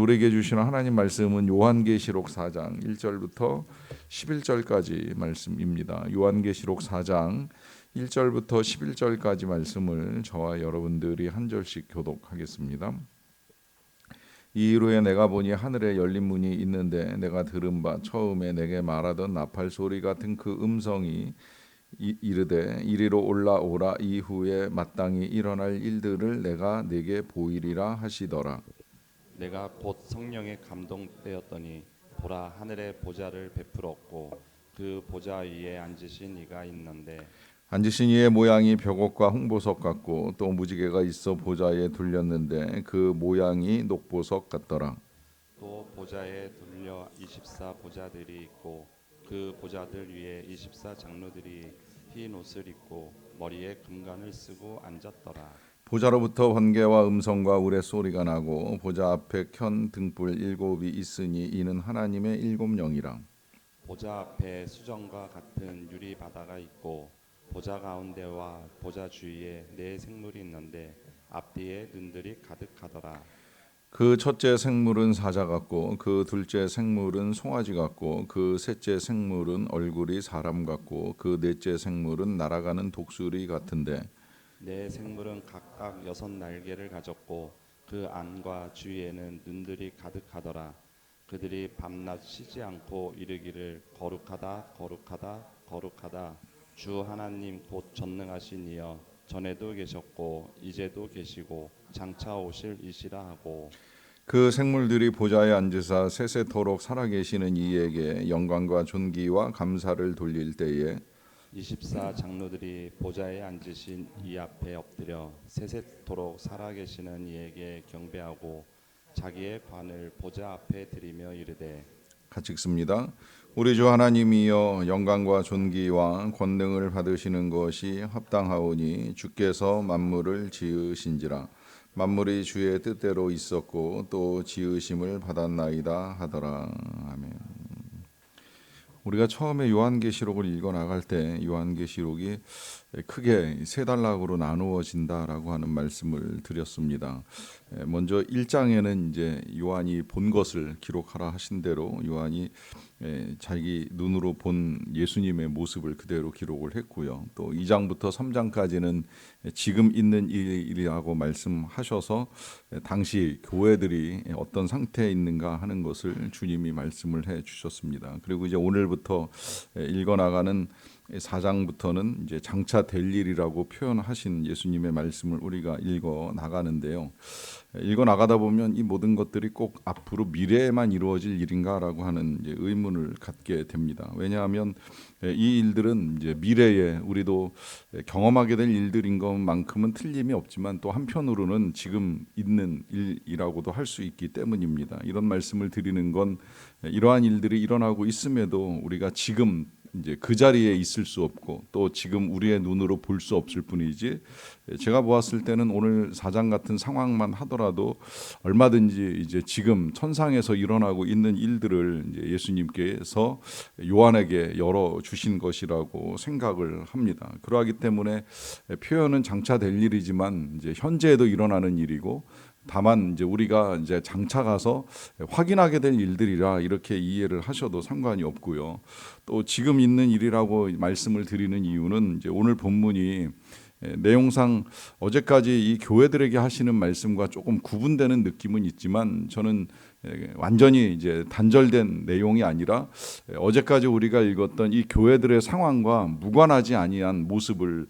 우리에게 주시는 하나님 말씀은 요한계시록 4장 1절부터 11절까지 말씀입니다. 요한계시록 4장 1절부터 11절까지 말씀을 저와 여러분들이 한 절씩 교독하겠습니다. 이후에 내가 보니 하늘에 열린 문이 있는데 내가 들은 바 처음에 내게 말하던 나팔 소리 같은 그 음성이 이르되 이리로 올라오라. 이후에 마땅히 일어날 일들을 내가 네게 보이리라 하시더라. 내가 곧 성령에 감동되었더니 보라, 하늘의 보좌를 베풀었고 그 보좌 위에 앉으신 이가 있는데 앉으신 이의 모양이 벽옥과 홍보석 같고 또 무지개가 있어 보좌에 둘렸는데 그 모양이 녹보석 같더라. 또 보좌에 둘려 24 보좌들이 있고 그 보좌들 위에 24 장로들이 흰 옷을 입고 머리에 금관을 쓰고 앉았더라. 보좌로부터 번개와 음성과 우레소리가 나고 보좌 앞에 켠 등불 일곱이 있으니 이는 하나님의 일곱 영이라. 보좌 앞에 수정과 같은 유리 바다가 있고 보좌 가운데와 보좌 주위에 네 생물이 있는데 앞뒤에 눈들이 가득하더라. 그 첫째 생물은 사자 같고 그 둘째 생물은 송아지 같고 그 셋째 생물은 얼굴이 사람 같고 그 넷째 생물은 날아가는 독수리 같은데 네 생물은 각각 6 날개를 가졌고 그 안과 주위에는 눈들이 가득하더라. 그들이 밤낮 쉬지 않고 이르기를 거룩하다 거룩하다 거룩하다 주 하나님 곧 전능하신 이여 전에도 계셨고 이제도 계시고 장차 오실 이시라 하고 그 생물들이 보좌에 앉으사 세세토록 살아계시는 이에게 영광과 존귀와 감사를 돌릴 때에 24 장로들이 보좌에 앉으신 이 앞에 엎드려 세세토록 살아계시는 이에게 경배하고 자기의 관을 보좌 앞에 드리며 이르되 같이 읽습니다. 우리 주 하나님이여 영광과 존귀와 권능을 받으시는 것이 합당하오니 주께서 만물을 지으신지라. 만물이 주의 뜻대로 있었고 또 지으심을 받았나이다 하더라. 아멘. 우리가 처음에 요한계시록을 읽어 나갈 때 요한계시록이 크게 세 단락으로 나누어진다라고 하는 말씀을 드렸습니다. 먼저 1장에는 이제 요한이 본 것을 기록하라 하신 대로 요한이 자기 눈으로 본 예수님의 모습을 그대로 기록을 했고요. 또 2장부터 3장까지는 지금 있는 일이라고 말씀하셔서 당시 교회들이 어떤 상태에 있는가 하는 것을 주님이 말씀을 해 주셨습니다. 그리고 이제 오늘부터 읽어 나가는 4장부터는 이제 장차 될 일이라고 표현하신 예수님의 말씀을 우리가 읽어 나가는데요. 읽어 나가다 보면 이 모든 것들이 꼭 앞으로 미래에만 이루어질 일인가라고 하는 이제 의문을 갖게 됩니다. 왜냐하면 이 일들은 이제 미래에 우리도 경험하게 될 일들인 것만큼은 틀림이 없지만 또 한편으로는 지금 있는 일이라고도 할 수 있기 때문입니다. 이런 말씀을 드리는 건 이러한 일들이 일어나고 있음에도 우리가 지금 이제 그 자리에 있을 수 없고 또 지금 우리의 눈으로 볼 수 없을 뿐이지 제가 보았을 때는 오늘 4장 같은 상황만 하더라도 얼마든지 이제 지금 천상에서 일어나고 있는 일들을 이제 예수님께서 요한에게 열어 주신 것이라고 생각을 합니다. 그러하기 때문에 표현은 장차 될 일이지만 이제 현재에도 일어나는 일이고 다만 이제 우리가 이제 장차 가서 확인하게 될 일들이라 이렇게 이해를 하셔도 상관이 없고요. 또 지금 있는 일이라고 말씀을 드리는 이유는 이제 오늘 본문이 내용상 어제까지 이 교회들에게 하시는 말씀과 조금 구분되는 느낌은 있지만 저는 완전히 이제 단절된 내용이 아니라 어제까지 우리가 읽었던 이 교회들의 상황과 무관하지 아니한 모습을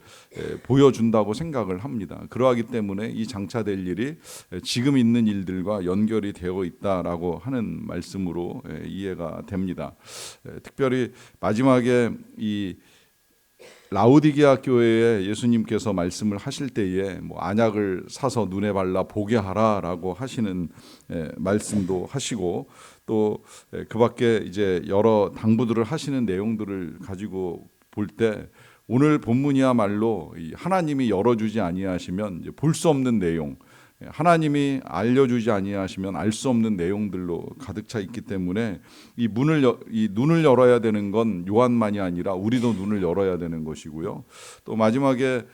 보여준다고 생각을 합니다. 그러하기 때문에 이 장차될 일이 지금 있는 일들과 연결이 되어 있다라고 하는 말씀으로 이해가 됩니다. 특별히 마지막에 이 라오디게아 교회에 예수님께서 말씀을 하실 때에 뭐 안약을 사서 눈에 발라 보게 하라라고 하시는 말씀도 하시고 또 그밖에 이제 여러 당부들을 하시는 내용들을 가지고 볼 때 오늘 본문이야말로 하나님이 열어주지 아니하시면 볼 수 없는 내용, 하나님이 알려주지 아니하시면 알 수 없는 내용들로 가득 차 있기 때문에 이 눈을 열어야 되는 건 요한만이 아니라 우리도 눈을 열어야 되는 것이고요. 또 마지막에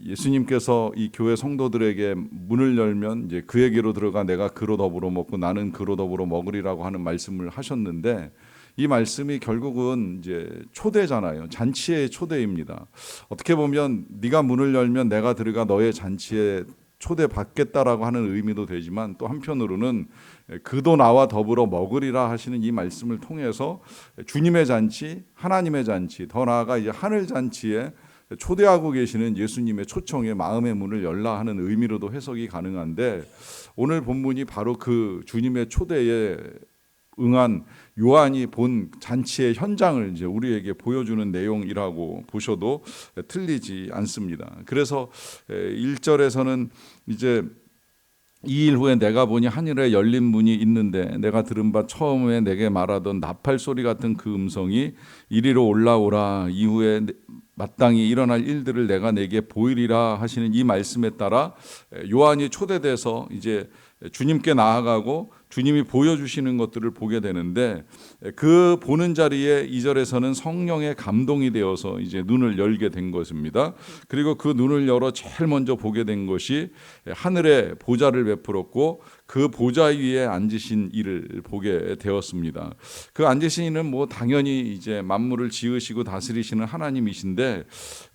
예수님께서 이 교회 성도들에게 문을 열면 이제 그에게로 들어가 내가 그로 더불어 먹고 나는 그로 더불어 먹으리라고 하는 말씀을 하셨는데, 이 말씀이 결국은 이제 초대잖아요. 잔치의 초대입니다. 어떻게 보면 네가 문을 열면 내가 들어가 너의 잔치에 초대받겠다라고 하는 의미도 되지만, 또 한편으로는 그도 나와 더불어 먹으리라 하시는 이 말씀을 통해서 주님의 잔치, 하나님의 잔치, 더 나아가 이제 하늘 잔치에 초대하고 계시는 예수님의 초청에 마음의 문을 열라 하는 의미로도 해석이 가능한데, 오늘 본문이 바로 그 주님의 초대에 응한 요한이 본 잔치의 현장을 이제 우리에게 보여주는 내용이라고 보셔도 틀리지 않습니다. 그래서 1절에서는 이제 2일 후에 내가 보니 하늘에 열린 문이 있는데 내가 들은 바 처음에 내게 말하던 나팔 소리 같은 그 음성이 이리로 올라오라, 이후에 마땅히 일어날 일들을 내가 내게 보이리라 하시는 이 말씀에 따라 요한이 초대돼서 이제 주님께 나아가고 주님이 보여주시는 것들을 보게 되는데, 그 보는 자리에 2절에서는 성령의 감동이 되어서 이제 눈을 열게 된 것입니다. 그리고 그 눈을 열어 제일 먼저 보게 된 것이 하늘에 보좌를 베풀었고 그 보좌 위에 앉으신 이를 보게 되었습니다. 그 앉으신 이는 뭐 당연히 이제 만물을 지으시고 다스리시는 하나님이신데,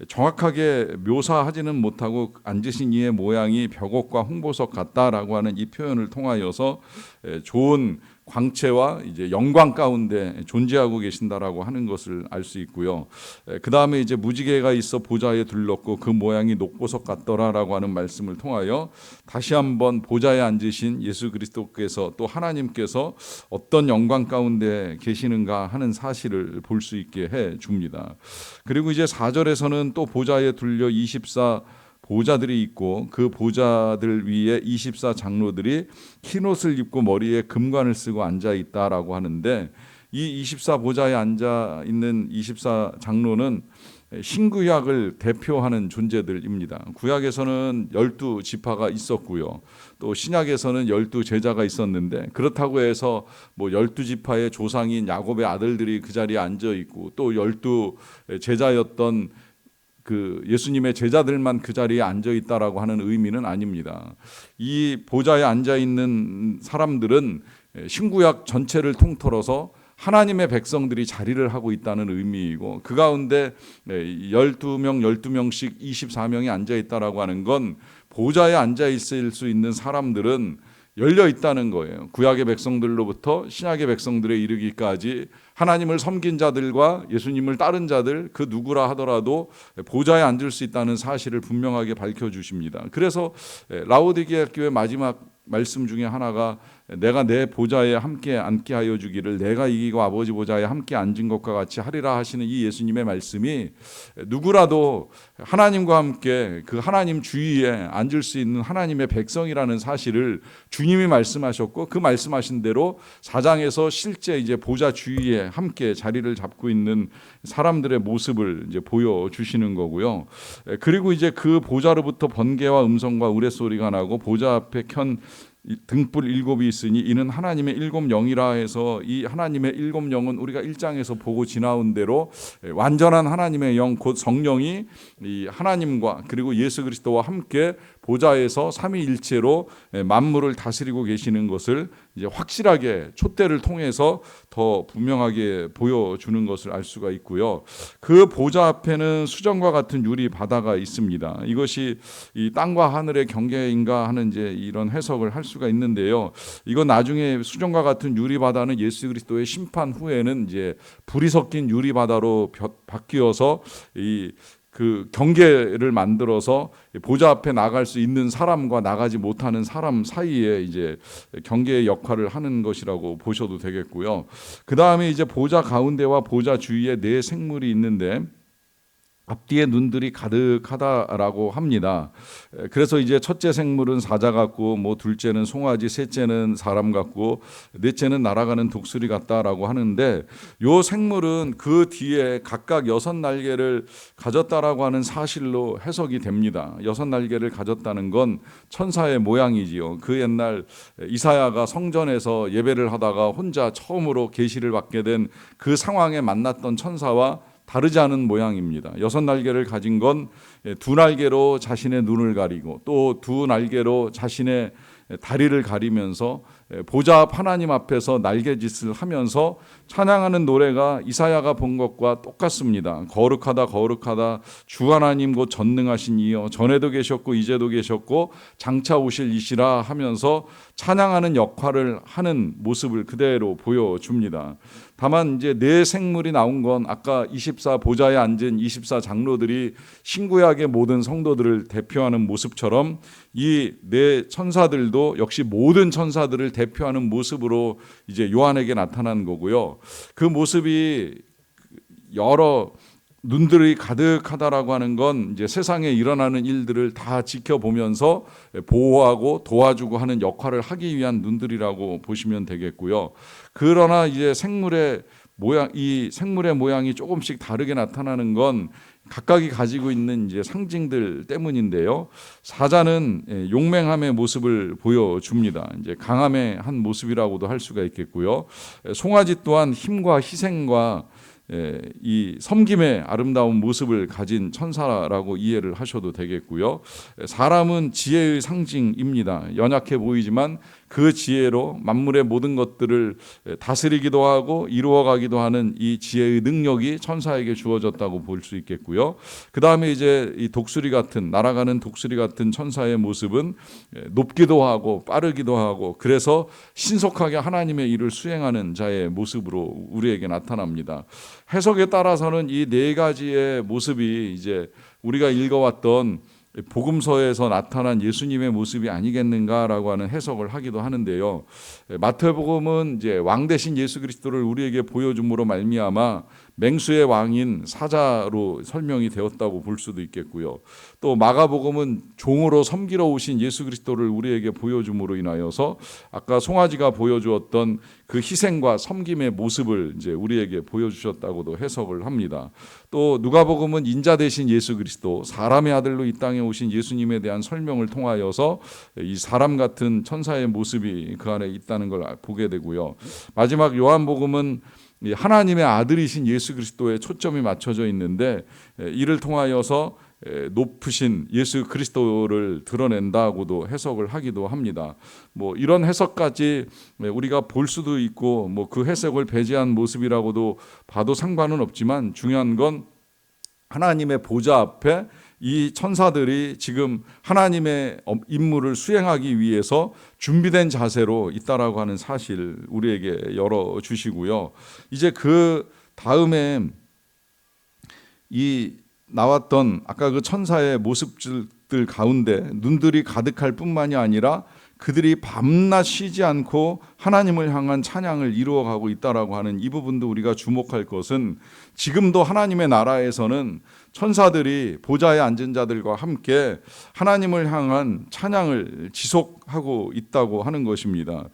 정확하게 묘사하지는 못하고 앉으신 이의 모양이 벽옥과 홍보석 같다라고 하는 이 표현을 통하여서 좋은 광채와 이제 영광 가운데 존재하고 계신다라고 하는 것을 알 수 있고요. 그 다음에 이제 무지개가 있어 보좌에 둘렀고 그 모양이 녹보석 같더라라고 하는 말씀을 통하여 다시 한번 보좌에 앉으신 예수 그리스도께서, 또 하나님께서 어떤 영광 가운데 계시는가 하는 사실을 볼 수 있게 해 줍니다. 그리고 이제 4절에서는 또 보좌에 둘려 24 보좌들이 있고 그 보좌들 위에 24 장로들이 흰 옷을 입고 머리에 금관을 쓰고 앉아 있다라고 하는데, 이 24 보좌에 앉아 있는 24 장로는 신구약을 대표하는 존재들입니다. 구약에서는 12지파가 있었고요. 또 신약에서는 12제자가 있었는데, 그렇다고 해서 뭐 12지파의 조상인 야곱의 아들들이 그 자리에 앉아 있고 또 12제자였던 그 예수님의 제자들만 그 자리에 앉아 있다라고 하는 의미는 아닙니다. 이 보좌에 앉아 있는 사람들은 신구약 전체를 통틀어서 하나님의 백성들이 자리를 하고 있다는 의미이고, 그 가운데 12명씩 24명이 앉아 있다라고 하는 건 보좌에 앉아 있을 수 있는 사람들은 열려 있다는 거예요. 구약의 백성들로부터 신약의 백성들에 이르기까지 하나님을 섬긴 자들과 예수님을 따른 자들 그 누구라 하더라도 보좌에 앉을 수 있다는 사실을 분명하게 밝혀주십니다. 그래서 라오디게아 교회 마지막 말씀 중에 하나가 내가 내 보좌에 함께 앉게 하여 주기를 내가 이기고 아버지 보좌에 함께 앉은 것과 같이 하리라 하시는 이 예수님의 말씀이 누구라도 하나님과 함께 그 하나님 주위에 앉을 수 있는 하나님의 백성이라는 사실을 주님이 말씀하셨고, 그 말씀하신 대로 4장에서 실제 이제 보좌 주위에 함께 자리를 잡고 있는 사람들의 모습을 이제 보여주시는 거고요. 그리고 이제 그 보좌로부터 번개와 음성과 우레소리가 나고 보좌 앞에 켠 등불 7이 있으니 이는 하나님의 7영이라 해서, 이 하나님의 7영은 우리가 1장에서 보고 지나온 대로 완전한 하나님의 영 곧 성령이 이 하나님과 그리고 예수 그리스도와 함께 보좌에서 삼위일체로 만물을 다스리고 계시는 것을 이제 확실하게 촛대를 통해서 더 분명하게 보여주는 것을 알 수가 있고요. 그 보좌 앞에는 수정과 같은 유리 바다가 있습니다. 이것이 이 땅과 하늘의 경계인가 하는 이제 이런 해석을 할 수가 있는데요. 이건 나중에 수정과 같은 유리 바다는 예수 그리스도의 심판 후에는 이제 불이 섞인 유리 바다로 바뀌어서 그 경계를 만들어서 보좌 앞에 나갈 수 있는 사람과 나가지 못하는 사람 사이에 이제 경계의 역할을 하는 것이라고 보셔도 되겠고요. 그 다음에 이제 보좌 가운데와 보좌 주위에 네 생물이 있는데 앞뒤에 눈들이 가득하다라고 합니다. 그래서 이제 첫째 생물은 사자 같고, 뭐 둘째는 송아지, 셋째는 사람 같고, 넷째는 날아가는 독수리 같다라고 하는데, 요 생물은 그 뒤에 각각 6날개를 가졌다라고 하는 사실로 해석이 됩니다. 6날개를 가졌다는 건 천사의 모양이지요. 그 옛날 이사야가 성전에서 예배를 하다가 혼자 처음으로 계시를 받게 된 그 상황에 만났던 천사와 다르지 않은 모양입니다. 6날개를 가진 건 2날개로 자신의 눈을 가리고 또 2날개로 자신의 다리를 가리면서 보좌 앞 하나님 앞에서 날개짓을 하면서 찬양하는 노래가 이사야가 본 것과 똑같습니다. 거룩하다 거룩하다 주 하나님 곧 전능하신 이여, 전에도 계셨고 이제도 계셨고 장차 오실 이시라 하면서 찬양하는 역할을 하는 모습을 그대로 보여줍니다. 다만 이제 네 생물이 나온 건 아까 24 보좌에 앉은 24 장로들이 신구약의 모든 성도들을 대표하는 모습처럼 이 네 천사들도 역시 모든 천사들을 대표하는 모습으로 이제 요한에게 나타난 거고요. 그 모습이 여러 눈들이 가득하다라고 하는 건 이제 세상에 일어나는 일들을 다 지켜보면서 보호하고 도와주고 하는 역할을 하기 위한 눈들이라고 보시면 되겠고요. 그러나 이제 이 생물의 모양이 조금씩 다르게 나타나는 건 각각이 가지고 있는 이제 상징들 때문인데요. 사자는 용맹함의 모습을 보여줍니다. 이제 강함의 한 모습이라고도 할 수가 있겠고요. 송아지 또한 힘과 희생과 이 섬김의 아름다운 모습을 가진 천사라고 이해를 하셔도 되겠고요. 사람은 지혜의 상징입니다. 연약해 보이지만 그 지혜로 만물의 모든 것들을 다스리기도 하고 이루어가기도 하는 이 지혜의 능력이 천사에게 주어졌다고 볼 수 있겠고요. 그 다음에 이제 이 독수리 같은 날아가는 독수리 같은 천사의 모습은 높기도 하고 빠르기도 하고 그래서 신속하게 하나님의 일을 수행하는 자의 모습으로 우리에게 나타납니다. 해석에 따라서는 이 네 가지의 모습이 이제 우리가 읽어왔던 복음서에서 나타난 예수님의 모습이 아니겠는가라고 하는 해석을 하기도 하는데요. 마태복음은 이제 왕 대신 예수 그리스도를 우리에게 보여줌으로 말미암아 맹수의 왕인 사자로 설명이 되었다고 볼 수도 있겠고요. 또 마가복음은 종으로 섬기러 오신 예수 그리스도를 우리에게 보여줌으로 인하여서 아까 송아지가 보여주었던 그 희생과 섬김의 모습을 이제 우리에게 보여주셨다고도 해석을 합니다. 또 누가복음은 인자 되신 예수 그리스도, 사람의 아들로 이 땅에 오신 예수님에 대한 설명을 통하여서 이 사람 같은 천사의 모습이 그 안에 있다는 걸 보게 되고요. 마지막 요한복음은 하나님의 아들이신 예수 그리스도에 초점이 맞춰져 있는데 이를 통하여서 높으신 예수 그리스도를 드러낸다고도 해석을 하기도 합니다. 뭐 이런 해석까지 우리가 볼 수도 있고 뭐 그 해석을 배제한 모습이라고도 봐도 상관은 없지만 중요한 건 하나님의 보좌 앞에 이 천사들이 지금 하나님의 임무를 수행하기 위해서 준비된 자세로 있다라고 하는 사실 우리에게 열어주시고요. 이제 그 다음에 이 나왔던 아까 그 천사의 모습들 가운데 눈들이 가득할 뿐만이 아니라 그들이 밤낮 쉬지 않고 하나님을 향한 찬양을 이루어가고 있다라고 하는 이 부분도 우리가 주목할 것은 지금도 하나님의 나라에서는 천사들이 보좌에 앉은 자들과 함께 하나님을 향한 찬양을 지속하고 있다고 하는 것입니다.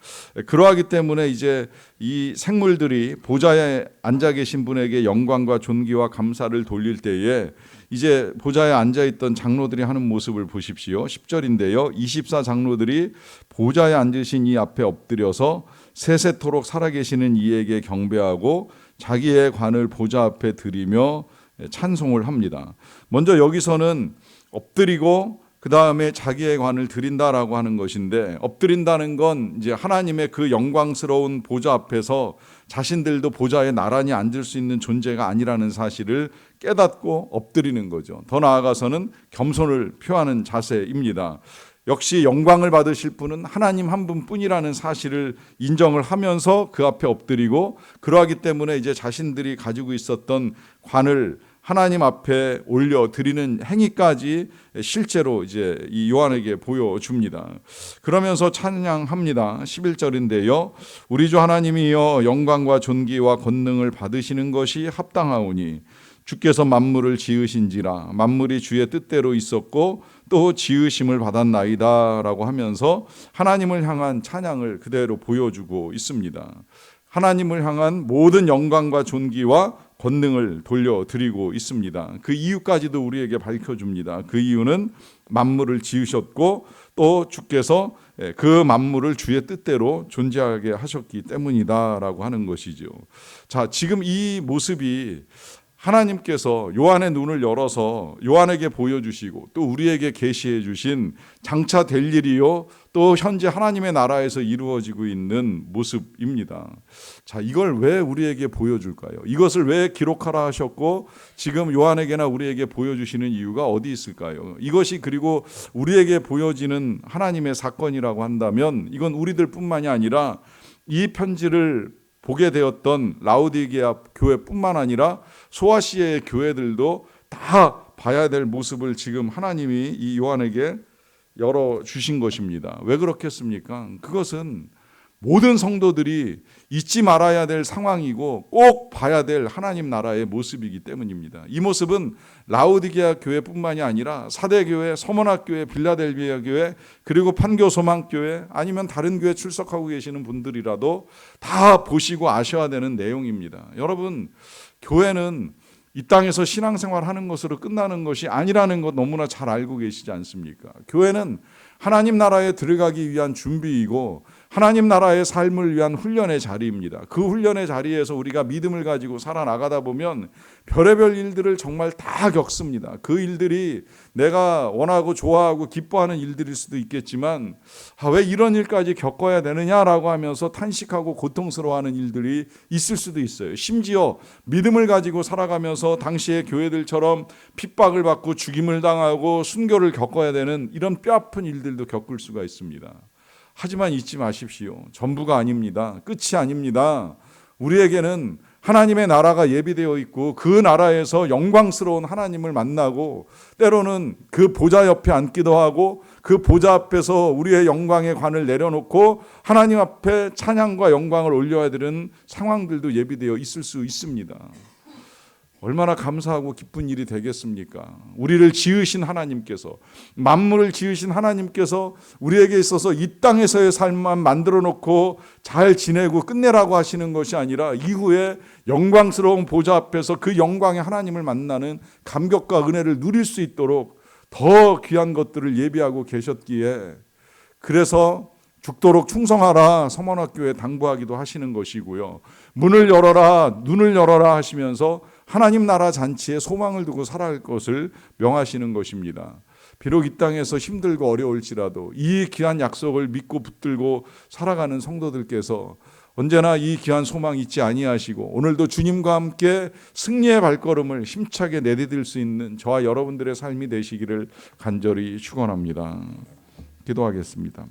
그러하기 때문에 이제 이 생물들이 보좌에 앉아 계신 분에게 영광과 존귀와 감사를 돌릴 때에 이제 보좌에 앉아있던 장로들이 하는 모습을 보십시오. 10절인데요. 24 장로들이 보좌에 앉으신 이 앞에 엎드려서 세세토록 살아계시는 이에게 경배하고 자기의 관을 보좌 앞에 드리며 찬송을 합니다. 먼저 여기서는 엎드리고 그 다음에 자기의 관을 드린다라고 하는 것인데, 엎드린다는 건 이제 하나님의 그 영광스러운 보좌 앞에서 자신들도 보좌에 나란히 앉을 수 있는 존재가 아니라는 사실을 깨닫고 엎드리는 거죠. 더 나아가서는 겸손을 표하는 자세입니다. 역시 영광을 받으실 분은 하나님 한 분뿐이라는 사실을 인정을 하면서 그 앞에 엎드리고, 그러하기 때문에 이제 자신들이 가지고 있었던 관을 하나님 앞에 올려 드리는 행위까지 실제로 이제 이 요한에게 보여줍니다. 그러면서 찬양합니다. 11절인데요. 우리 주 하나님이여 영광과 존귀와 권능을 받으시는 것이 합당하오니 주께서 만물을 지으신지라 만물이 주의 뜻대로 있었고 또 지으심을 받았나이다 라고 하면서 하나님을 향한 찬양을 그대로 보여주고 있습니다. 하나님을 향한 모든 영광과 존귀와 권능을 돌려드리고 있습니다. 그 이유까지도 우리에게 밝혀줍니다. 그 이유는 만물을 지으셨고 또 주께서 그 만물을 주의 뜻대로 존재하게 하셨기 때문이다라고 하는 것이죠. 자, 지금 이 모습이 하나님께서 요한의 눈을 열어서 요한에게 보여주시고 또 우리에게 계시해 주신 장차 될 일이요 또 현재 하나님의 나라에서 이루어지고 있는 모습입니다. 자, 이걸 왜 우리에게 보여줄까요? 이것을 왜 기록하라 하셨고 지금 요한에게나 우리에게 보여주시는 이유가 어디 있을까요? 이것이 그리고 우리에게 보여지는 하나님의 사건이라고 한다면 이건 우리들 뿐만이 아니라 이 편지를 보게 되었던 라우디게아 교회뿐만 아니라 소아시아의 교회들도 다 봐야 될 모습을 지금 하나님이 이 요한에게 열어주신 것입니다. 왜 그렇겠습니까? 그것은 모든 성도들이 잊지 말아야 될 상황이고 꼭 봐야 될 하나님 나라의 모습이기 때문입니다. 이 모습은 라우디게아 교회뿐만이 아니라 사대교회, 서머나교회, 빌라델비아 교회, 그리고 판교소망교회 아니면 다른 교회 출석하고 계시는 분들이라도 다 보시고 아셔야 되는 내용입니다. 여러분, 교회는 이 땅에서 신앙생활하는 것으로 끝나는 것이 아니라는 것 너무나 잘 알고 계시지 않습니까? 교회는 하나님 나라에 들어가기 위한 준비이고 하나님 나라의 삶을 위한 훈련의 자리입니다. 그 훈련의 자리에서 우리가 믿음을 가지고 살아나가다 보면 별의별 일들을 정말 다 겪습니다. 그 일들이 내가 원하고 좋아하고 기뻐하는 일들일 수도 있겠지만 왜 이런 일까지 겪어야 되느냐라고 하면서 탄식하고 고통스러워하는 일들이 있을 수도 있어요. 심지어 믿음을 가지고 살아가면서 당시의 교회들처럼 핍박을 받고 죽임을 당하고 순교를 겪어야 되는 이런 뼈아픈 일들도 겪을 수가 있습니다. 하지만 잊지 마십시오. 전부가 아닙니다. 끝이 아닙니다. 우리에게는 하나님의 나라가 예비되어 있고 그 나라에서 영광스러운 하나님을 만나고 때로는 그 보좌 옆에 앉기도 하고 그 보좌 앞에서 우리의 영광의 관을 내려놓고 하나님 앞에 찬양과 영광을 올려야 되는 상황들도 예비되어 있을 수 있습니다. 얼마나 감사하고 기쁜 일이 되겠습니까? 우리를 지으신 하나님께서, 만물을 지으신 하나님께서 우리에게 있어서 이 땅에서의 삶만 만들어 놓고 잘 지내고 끝내라고 하시는 것이 아니라 이후에 영광스러운 보좌 앞에서 그 영광의 하나님을 만나는 감격과 은혜를 누릴 수 있도록 더 귀한 것들을 예비하고 계셨기에 그래서 죽도록 충성하라 서머나교회에 당부하기도 하시는 것이고요. 문을 열어라, 눈을 열어라 하시면서 하나님 나라 잔치에 소망을 두고 살아갈 것을 명하시는 것입니다. 비록 이 땅에서 힘들고 어려울지라도 이 귀한 약속을 믿고 붙들고 살아가는 성도들께서 언제나 이 귀한 소망 잊지 아니하시고 오늘도 주님과 함께 승리의 발걸음을 힘차게 내디딜 수 있는 저와 여러분들의 삶이 되시기를 간절히 축원합니다. 기도하겠습니다.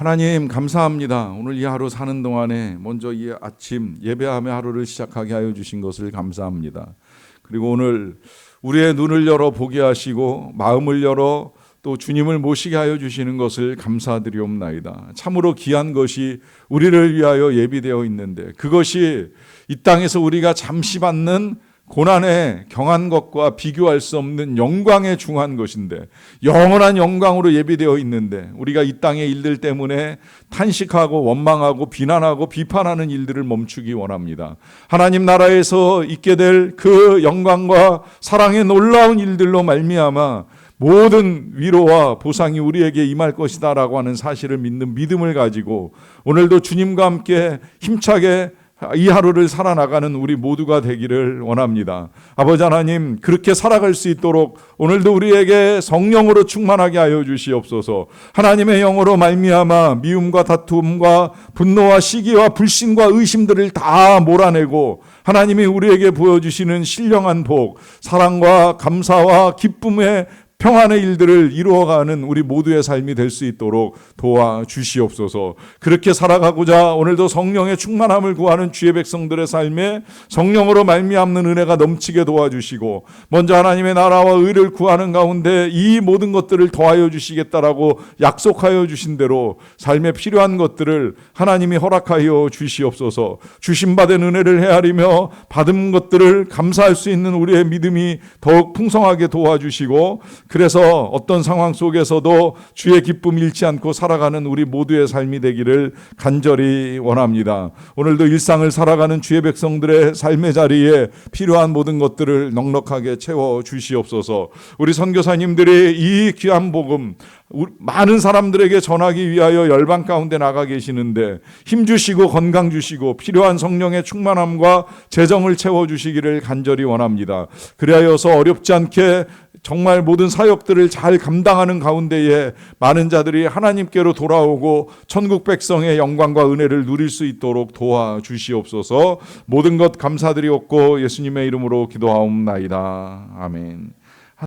하나님 감사합니다. 오늘 이 하루 사는 동안에 먼저 이 아침 예배하며 하루를 시작하게 하여 주신 것을 감사합니다. 그리고 오늘 우리의 눈을 열어 보게 하시고 마음을 열어 또 주님을 모시게 하여 주시는 것을 감사드리옵나이다. 참으로 귀한 것이 우리를 위하여 예비되어 있는데 그것이 이 땅에서 우리가 잠시 받는 고난에 경한 것과 비교할 수 없는 영광에 중한 것인데 영원한 영광으로 예비되어 있는데 우리가 이 땅의 일들 때문에 탄식하고 원망하고 비난하고 비판하는 일들을 멈추기 원합니다. 하나님 나라에서 있게 될 그 영광과 사랑의 놀라운 일들로 말미암아 모든 위로와 보상이 우리에게 임할 것이다 라고 하는 사실을 믿는 믿음을 가지고 오늘도 주님과 함께 힘차게 이 하루를 살아나가는 우리 모두가 되기를 원합니다. 아버지 하나님, 그렇게 살아갈 수 있도록 오늘도 우리에게 성령으로 충만하게 하여 주시옵소서. 하나님의 영으로 말미암아 미움과 다툼과 분노와 시기와 불신과 의심들을 다 몰아내고 하나님이 우리에게 보여주시는 신령한 복, 사랑과 감사와 기쁨의 평안의 일들을 이루어가는 우리 모두의 삶이 될 수 있도록 도와주시옵소서. 그렇게 살아가고자 오늘도 성령의 충만함을 구하는 주의 백성들의 삶에 성령으로 말미암는 은혜가 넘치게 도와주시고 먼저 하나님의 나라와 의를 구하는 가운데 이 모든 것들을 더하여 주시겠다라고 약속하여 주신 대로 삶에 필요한 것들을 하나님이 허락하여 주시옵소서. 주심받은 은혜를 헤아리며 받은 것들을 감사할 수 있는 우리의 믿음이 더욱 풍성하게 도와주시고 그래서 어떤 상황 속에서도 주의 기쁨 잃지 않고 살아가는 우리 모두의 삶이 되기를 간절히 원합니다. 오늘도 일상을 살아가는 주의 백성들의 삶의 자리에 필요한 모든 것들을 넉넉하게 채워 주시옵소서. 우리 선교사님들이 이 귀한 복음 많은 사람들에게 전하기 위하여 열방 가운데 나가 계시는데 힘 주시고 건강 주시고 필요한 성령의 충만함과 재정을 채워주시기를 간절히 원합니다. 그리하여서 어렵지 않게 정말 모든 사역들을 잘 감당하는 가운데에 많은 자들이 하나님께로 돌아오고 천국 백성의 영광과 은혜를 누릴 수 있도록 도와주시옵소서. 모든 것 감사드리옵고 예수님의 이름으로 기도하옵나이다. 아멘.